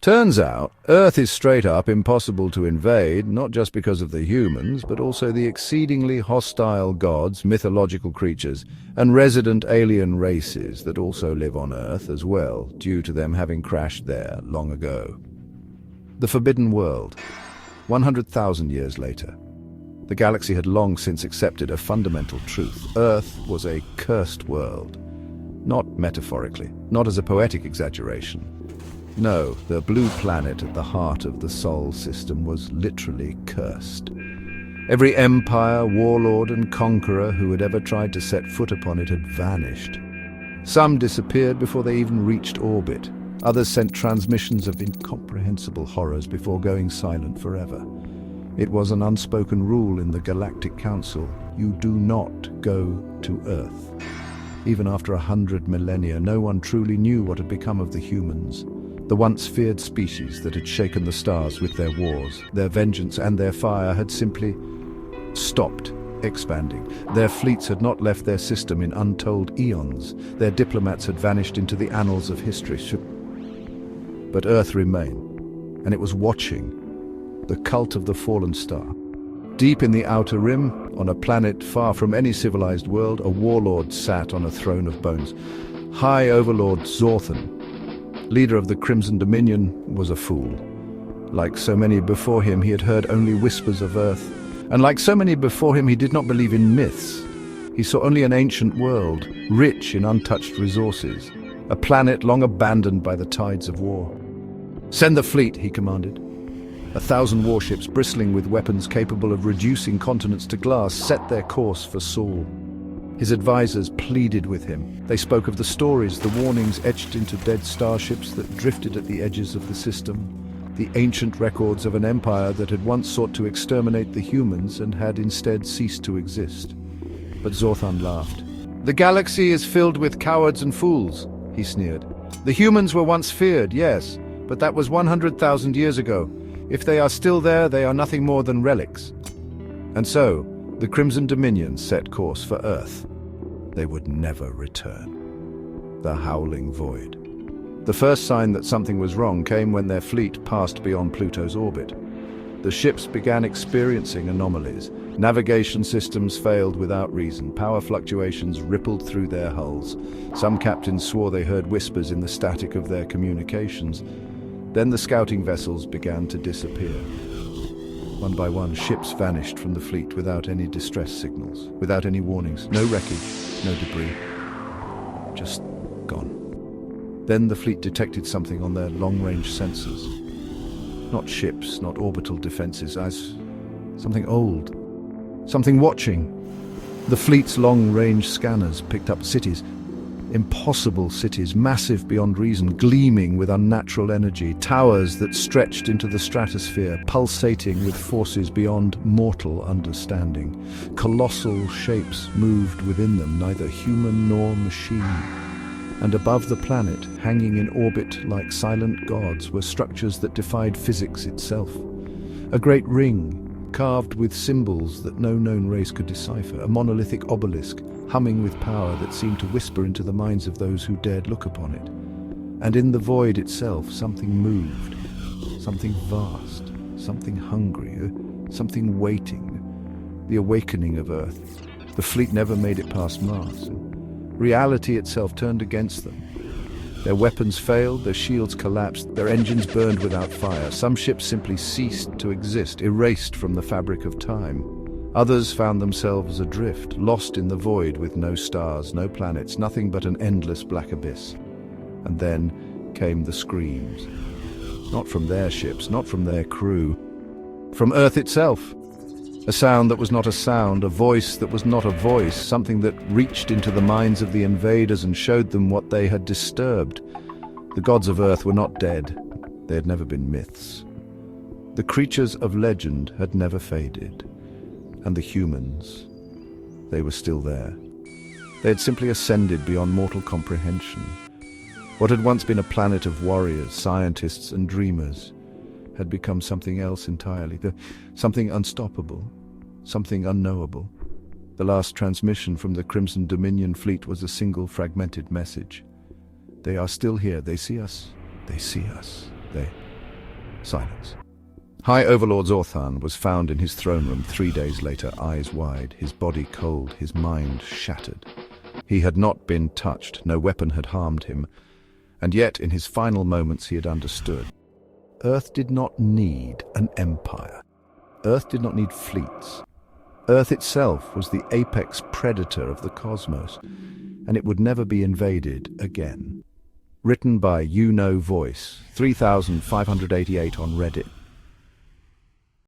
Turns out, Earth is straight up impossible to invade, not just because of the humans, but also the exceedingly hostile gods, mythological creatures, and resident alien races that also live on Earth as well, due to them having crashed there long ago. The Forbidden World. 100,000 years later. The galaxy had long since accepted a fundamental truth. Earth was a cursed world. Not metaphorically, not as a poetic exaggeration. No, the blue planet at the heart of the Sol system was literally cursed. Every empire, warlord, and conqueror who had ever tried to set foot upon it had vanished. Some disappeared before they even reached orbit. Others sent transmissions of incomprehensible horrors before going silent forever. It was an unspoken rule in the Galactic Council: you do not go to Earth. Even after 100 millennia, no one truly knew what had become of the humans. The once feared species that had shaken the stars with their wars, their vengeance and their fire had simply stopped expanding. Their fleets had not left their system in untold eons. Their diplomats had vanished into the annals of history. But Earth remained, and it was watching the cult of the fallen star. Deep in the outer rim, on a planet far from any civilized world, a warlord sat on a throne of bones. High Overlord Zorthan, leader of the Crimson Dominion, was a fool. Like so many before him, he had heard only whispers of Earth. And like so many before him, he did not believe in myths. He saw only an ancient world, rich in untouched resources. A planet long abandoned by the tides of war. "Send the fleet," he commanded. 1,000 warships, bristling with weapons capable of reducing continents to glass, set their course for Sol. His advisors pleaded with him. They spoke of the stories, the warnings etched into dead starships that drifted at the edges of the system, the ancient records of an empire that had once sought to exterminate the humans and had instead ceased to exist. But Zorthan laughed. "The galaxy is filled with cowards and fools," he sneered. "The humans were once feared, yes, but that was 100,000 years ago. If they are still there, they are nothing more than relics." And so, the Crimson Dominion set course for Earth. They would never return. The Howling Void. The first sign that something was wrong came when their fleet passed beyond Pluto's orbit. The ships began experiencing anomalies. Navigation systems failed without reason. Power fluctuations rippled through their hulls. Some captains swore they heard whispers in the static of their communications. Then the scouting vessels began to disappear. One by one, ships vanished from the fleet without any distress signals, without any warnings, no wreckage, no debris. Just gone. Then the fleet detected something on their long-range sensors. Not ships, not orbital defenses, as something old, something watching. The fleet's long-range scanners picked up cities. Impossible cities, massive beyond reason, gleaming with unnatural energy, towers that stretched into the stratosphere, pulsating with forces beyond mortal understanding. Colossal shapes moved within them, neither human nor machine. And above the planet, hanging in orbit like silent gods, were structures that defied physics itself. A great ring, carved with symbols that no known race could decipher, a monolithic obelisk, humming with power that seemed to whisper into the minds of those who dared look upon it. And in the void itself, something moved, something vast, something hungry, something waiting. The awakening of Earth. The fleet never made it past Mars. Reality itself turned against them. Their weapons failed, their shields collapsed, their engines burned without fire. Some ships simply ceased to exist, erased from the fabric of time. Others found themselves adrift, lost in the void with no stars, no planets, nothing but an endless black abyss. And then came the screams. Not from their ships, not from their crew. From Earth itself. A sound that was not a sound, a voice that was not a voice, something that reached into the minds of the invaders and showed them what they had disturbed. The gods of Earth were not dead. They had never been myths. The creatures of legend had never faded. And the humans, they were still there. They had simply ascended beyond mortal comprehension. What had once been a planet of warriors, scientists, and dreamers had become something else entirely, something unstoppable, something unknowable. The last transmission from the Crimson Dominion fleet was a single fragmented message. They are still here. They see us. They see us. Silence. High Overlord Zorthan was found in his throne room 3 days later, eyes wide, his body cold, his mind shattered. He had not been touched, no weapon had harmed him, and yet in his final moments he had understood. Earth did not need an empire. Earth did not need fleets. Earth itself was the apex predator of the cosmos, and it would never be invaded again. Written by You Know Voice, 3588 on Reddit.